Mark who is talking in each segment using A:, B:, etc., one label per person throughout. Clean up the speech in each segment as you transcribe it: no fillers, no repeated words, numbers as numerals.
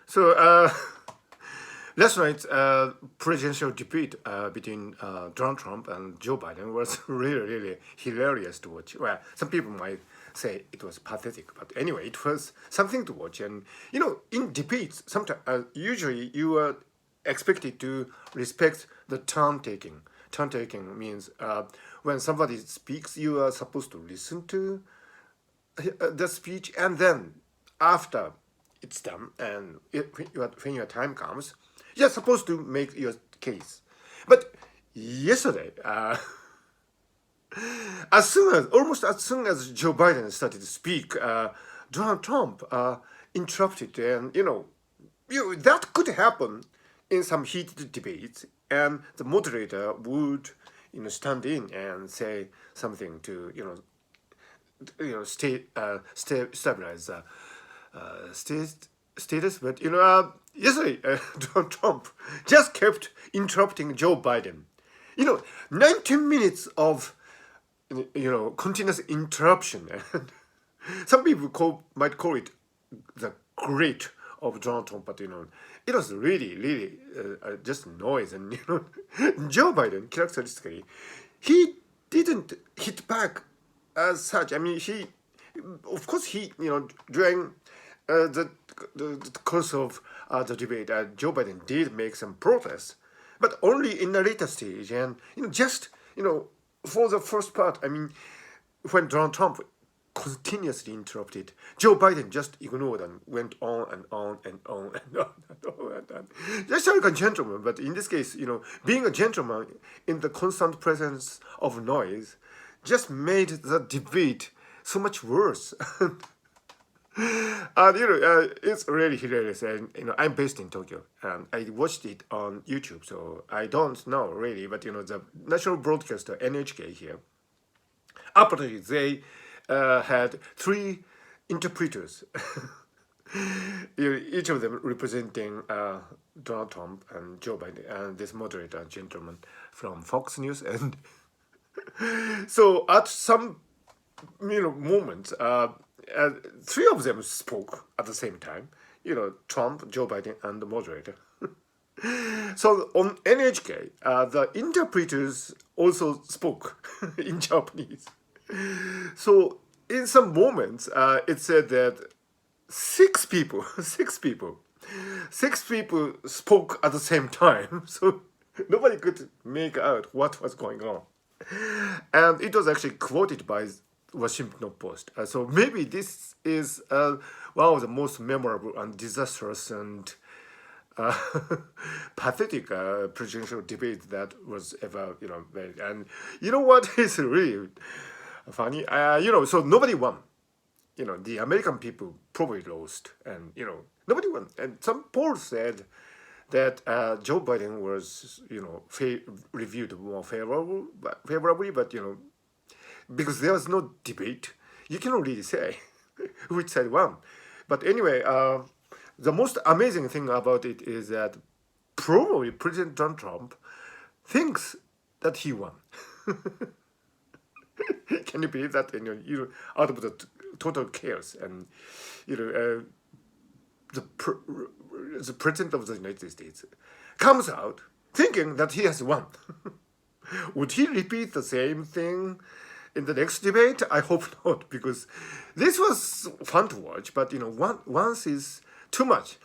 A: So last night's presidential debate between Donald Trump and Joe Biden was really, really hilarious to watch. Well, some people might say it was pathetic, but anyway, it was something to watch. And in debates, sometimes usually you are expected to respect the turn taking. Turn taking means when somebody speaks, you are supposed to listen to the speech, and then after it's done and when your time comes, you're supposed to make your case. But yesterday, almost as soon as Joe Biden started to speak, Donald Trump interrupted, and that could happen in some heated debates, and the moderator would stand in and say something to stabilize status. But yesterday, Donald Trump just kept interrupting Joe Biden. 19 minutes of continuous interruption, and some people might call it the great of Donald Trump, but it was really, really just noise. And Joe Biden, characteristically, he didn't hit back as such. I mean, of course, during the course of the debate, Joe Biden did make some progress, but only in the later stage. And just for the first part, I mean, when Donald Trump continuously interrupted, Joe Biden just ignored and went on and on and on and on and on and on. Just like a gentleman, but in this case, being a gentleman in the constant presence of noise just made the debate so much worse. And it's really hilarious. And I'm based in Tokyo, and I watched it on YouTube, so I don't know really. But the national broadcaster NHK here, apparently they had three interpreters, each of them representing Donald Trump and Joe Biden and this moderator gentleman from Fox News. And so at some moments, three of them spoke at the same time. Trump, Joe Biden, and the moderator. So on NHK, the interpreters also spoke in Japanese. So in some moments, it said that six people spoke at the same time. So nobody could make out what was going on. And it was actually quoted by Washington Post. So maybe this is one of the most memorable and disastrous and pathetic presidential debate that was ever, made. And you know what is really funny? So nobody won. The American people probably lost, and nobody won. And some polls said that Joe Biden was, reviewed more favorably, but because there was no debate, you cannot really say which side won. But anyway, the most amazing thing about it is that probably President Donald Trump thinks that he won. Can you believe that? And out of the total chaos, and the president of the United States comes out thinking that he has won. Would he repeat the same thing in the next debate? I hope not, because this was fun to watch. But once is too much.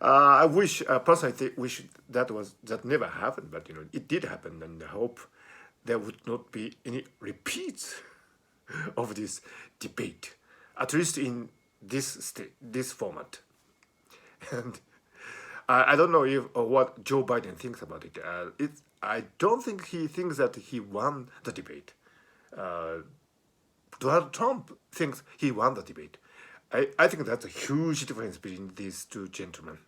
A: I wish, personally, wish that never happened. But it did happen, and I hope there would not be any repeats of this debate, at least in this format. And I don't know if what Joe Biden thinks about it. I don't think he thinks that he won the debate. Donald Trump thinks he won the debate. I think that's a huge difference between these two gentlemen.